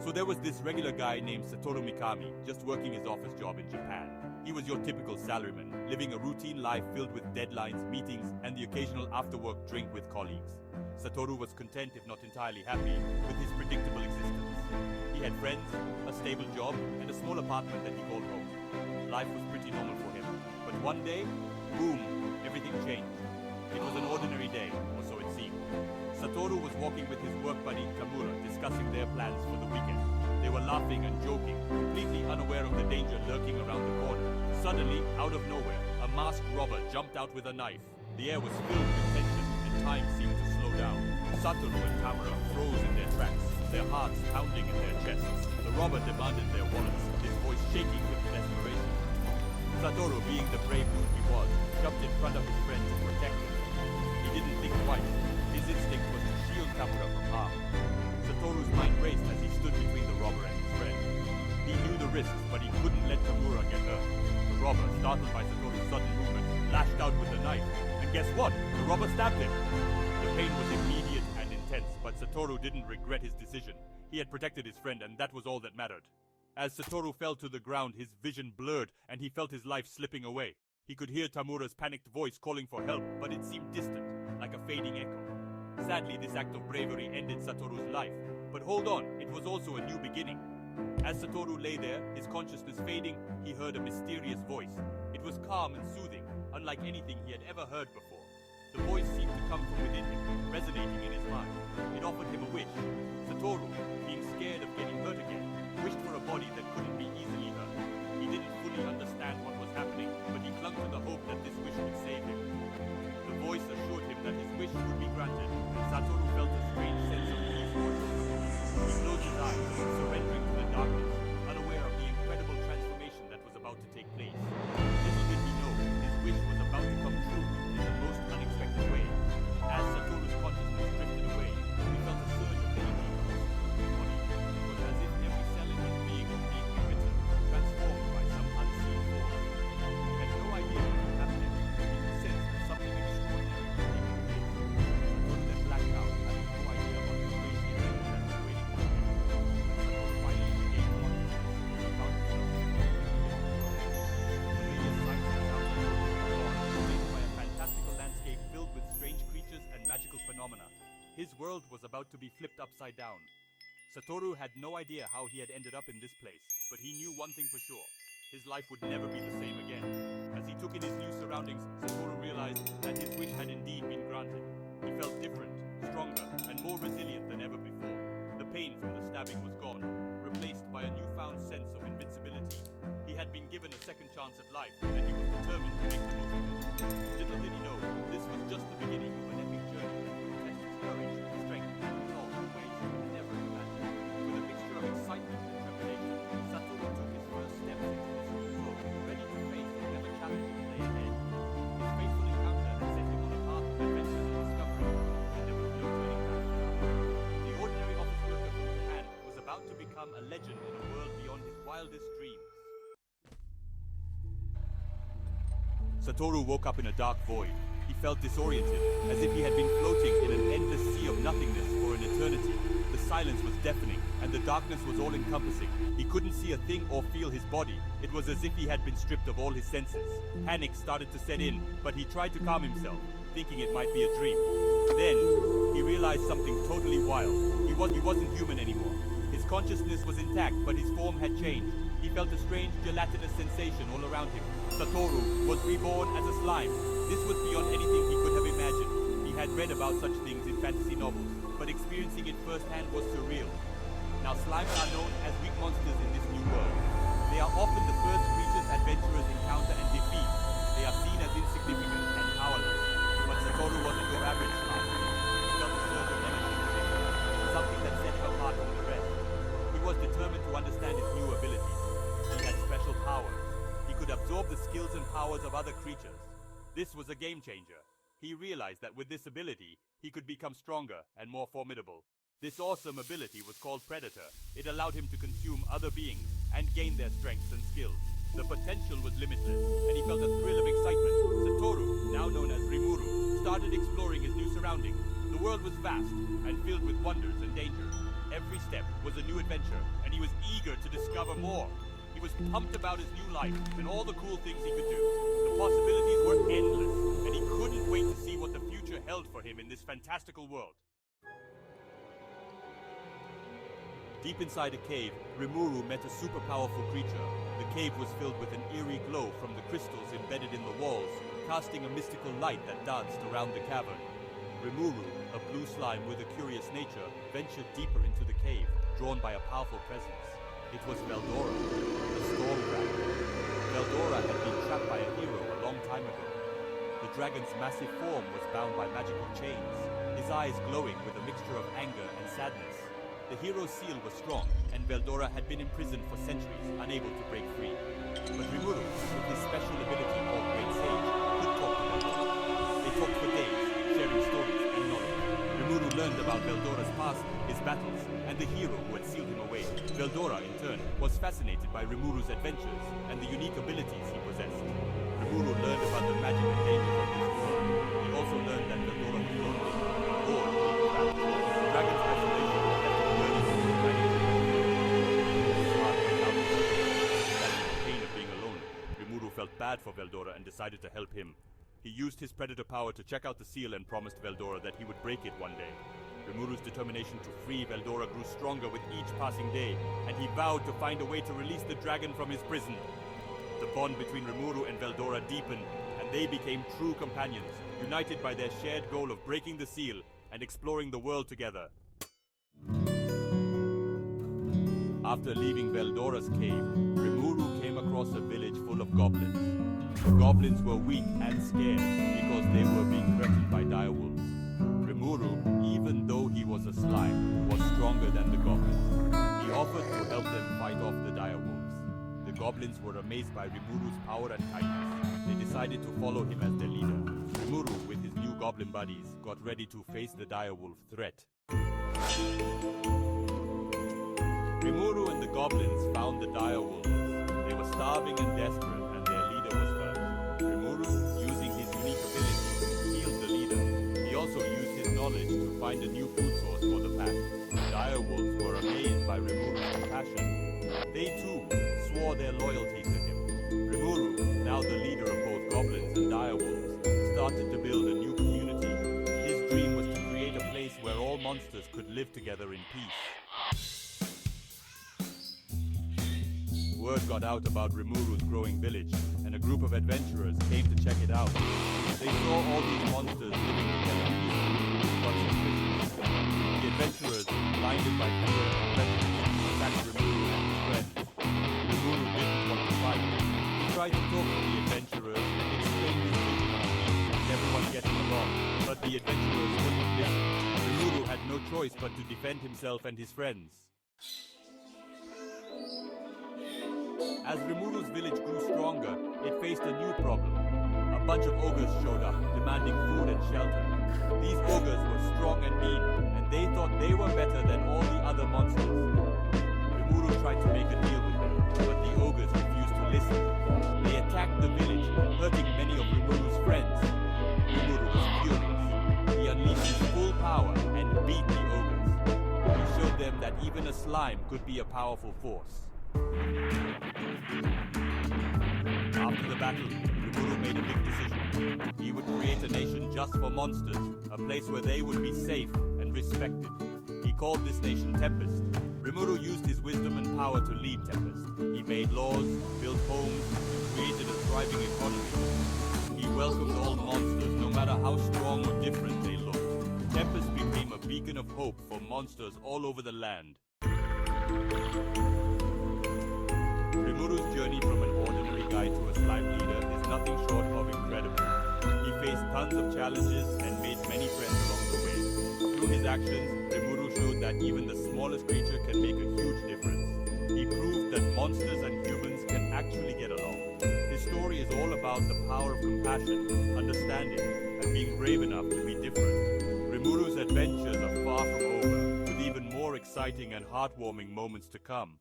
So there was this regular guy named Satoru Mikami, just working his office job in Japan. He was your typical salaryman, living a routine life filled with deadlines, meetings, and the occasional after-work drink with colleagues. Satoru was content, if not entirely happy, with his predictable existence. He had friends, a stable job, and a small apartment that he called home. Life was pretty normal for him. But one day, boom, everything changed. It was an ordinary day, or so it seemed. Satoru was walking with his work buddy Tamura, discussing their plans for the weekend. They were laughing and joking, completely unaware of the danger lurking around the corner. Suddenly, out of nowhere, a masked robber jumped out with a knife. The air was filled with tension, and time seemed to slow down. Satoru and Tamura froze in their tracks, their hearts pounding in their chests. The robber demanded their wallets, his voice shaking with desperation. Satoru, being the brave dude he was, jumped in front of his friend to protect him. He didn't think twice. His instinct was to shield Tamura from harm. Satoru's mind raced as he stood between the robber and his friend. He knew the risks, but he couldn't let Tamura get hurt. The robber, startled by Satoru's sudden movement, lashed out with the knife. And guess what? The robber stabbed him. The pain was immediate and intense, but Satoru didn't regret his decision. He had protected his friend, and that was all that mattered. As Satoru fell to the ground, his vision blurred, and he felt his life slipping away. He could hear Tamura's panicked voice calling for help, but it seemed distant, like a fading echo. Sadly, this act of bravery ended Satoru's life. But hold on, it was also a new beginning. As Satoru lay there, his consciousness fading, he heard a mysterious voice. It was calm and soothing, unlike anything he had ever heard before. The voice seemed to come from within him, resonating in his mind. It offered him a wish. Satoru, being scared of getting hurt again, wished for a body that couldn't be easily hurt. He didn't fully understand what was happening, but he clung to the hope that this wish would save him. The voice assured him that his wish would be granted, and Satoru felt a strange sense of peace wash over him. He closed his eyes, surrendering to the darkness, unaware of the incredible transformation that was about to take place. Little did he know, his wish was about to come true in the most unexpected way. As Satoru's consciousness drifted away, he felt a surge of energy coursing through his body. It was as if every cell in his being was being rewritten, transformed by some unseen force. He had no idea what was happening, but he could sense that something extraordinary was taking place. Satoru then blacked out, having no idea about the crazy event that was waiting for him. When Satoru finally regained consciousness, he found himself in a familiar sights and sounds faced by a fantastical landscape filled with strange creatures and magical phenomena. His world was about to be flipped upside down. Satoru had no idea how he had ended up in this place, but he knew one thing for sure. His life would never be the same again. As he took in his new surroundings, Satoru realized that his wish had indeed been granted. He felt different, stronger, and more resilient than ever before. The pain from the stabbing was gone, replaced by a newfound sense of invincibility. He had been given a second chance at life, and he was determined to make the most of it. Little did he know, this was just the beginning of an epic journey that would test his courage, strength, and resolve in ways he could never imagine. With a mixture of excitement and trepidation, Satoru took his first steps into this new world, ready to face whatever challenges lay ahead. His fateful encounter had set him on a path of adventure and discovery, and there was no turning back. The ordinary office worker from Japan was about to become a legend in a world beyond his wildest dreams. Satoru woke up in a dark void. He felt disoriented, as if he had been floating in an endless sea of nothingness for an eternity. The silence was deafening, and the darkness was all-encompassing. He couldn't see a thing or feel his body. It was as if he had been stripped of all his senses. Panic started to set in, but he tried to calm himself, thinking it might be a dream. Then, he realized something totally wild. He wasn't human anymore. His consciousness was intact, but his form had changed. He felt a strange gelatinous sensation all around him. Satoru was reborn as a slime. This was beyond anything he could have imagined. He had read about such things in fantasy novels, but experiencing it firsthand was surreal. Now, slimes are known as weak monsters in this new world. They are often the first creatures adventurers encounter and defeat. They are seen as insignificant and powerless. But Satoru wasn't your average slime. He felt a surge of energy within him, something that set him apart from the rest. He was determined to understand his new abilities. He had special powers. He could absorb the skills and powers of other creatures. This was a game changer. He realized that with this ability, he could become stronger and more formidable. This awesome ability was called Predator. It allowed him to consume other beings and gain their strengths and skills. The potential was limitless, and he felt a thrill of excitement. Satoru, now known as Rimuru, started exploring his new surroundings. The world was vast and filled with wonders and dangers. Every step was a new adventure, and he was eager to discover more. He was pumped about his new life and all the cool things he could do. The possibilities were endless, and he couldn't wait to see what the future held for him in this fantastical world. Deep inside a cave, Rimuru met a super powerful creature. The cave was filled with an eerie glow from the crystals embedded in the walls, casting a mystical light that danced around the cavern. Rimuru, a blue slime with a curious nature, ventured deeper into the cave, drawn by a powerful presence. It was Veldora, the storm dragon. Veldora had been trapped by a hero a long time ago. The dragon's massive form was bound by magical chains, his eyes glowing with a mixture of anger and sadness. The hero's seal was strong, and Veldora had been imprisoned for centuries, unable to break free. But Rimuru, with his special ability called Great Sage, could talk to Veldora. They talked for days, sharing stories and knowledge. Rimuru learned about Veldora's past, his battles, and the hero who had sealed him away. Veldora, in turn, was fascinated by Rimuru's adventures and the unique abilities he possessed. Rimuru learned about the magic and dangers of this world. He also learned that Veldora was lonely, bored, and trapped. The dragon's isolation left him yearning for companionship. His heart went out to Veldora. The pain of being alone, Rimuru felt bad for Veldora and decided to help him. He used his predator power to check out the seal and promised Veldora that he would break it one day. Rimuru's determination to free Veldora grew stronger with each passing day, and he vowed to find a way to release the dragon from his prison. The bond between Rimuru and Veldora deepened, and they became true companions, united by their shared goal of breaking the seal and exploring the world together. After leaving Veldora's cave, Rimuru came across a village full of goblins. The goblins were weak and scared because they were being threatened by direwolves. Rimuru, even though he was a slime, was stronger than the goblins. He offered to help them fight off the direwolves. The goblins were amazed by Rimuru's power and kindness. They decided to follow him as their leader. Rimuru, with his new goblin buddies, got ready to face the direwolf threat. Rimuru and the goblins found the direwolves. They were starving and desperate, and their leader was hurt. Rimuru, using his unique ability, healed the leader. He also used his knowledge to find a new food source for the pack. The direwolves were amazed by Rimuru's compassion. They too swore their loyalty to him. Rimuru, now the leader of both goblins and direwolves, started to build a new community. His dream was to create a place where all monsters could live together in peace. Word got out about Rimuru's growing village, and a group of adventurers came to check it out. They saw all these monsters living together peacefully, got suspicious. The adventurers, blinded by fear and prejudice, attacked Rimuru and his friends. Rimuru didn't want to fight. He tried to talk to the adventurers and explain his vision of peace and everyone getting along, but the adventurers wouldn't listen. Rimuru had no choice but to defend himself and his friends. As Rimuru's village grew stronger, it faced a new problem. A bunch of ogres showed up, demanding food and shelter. These ogres were strong and mean, and they thought they were better than all the other monsters. Rimuru tried to make a deal with them, but the ogres refused to listen. They attacked the village, hurting many of Rimuru's friends. Rimuru was furious. He unleashed his full power and beat the ogres. He showed them that even a slime could be a powerful force. After the battle, Rimuru made a big decision. He would create a nation just for monsters, a place where they would be safe and respected. He called this nation Tempest. Rimuru used his wisdom and power to lead Tempest. He made laws, built homes, and created a thriving economy. He welcomed all monsters, no matter how strong or different they looked. Tempest became a beacon of hope for monsters all over the land. Rimuru's journey from an ordinary guy to a slime leader is nothing short of incredible. He faced tons of challenges and made many friends along the way. Through his actions, Rimuru showed that even the smallest creature can make a huge difference. He proved that monsters and humans can actually get along. His story is all about the power of compassion, understanding, and being brave enough to be different. Rimuru's adventures are far from over, with even more exciting and heartwarming moments to come.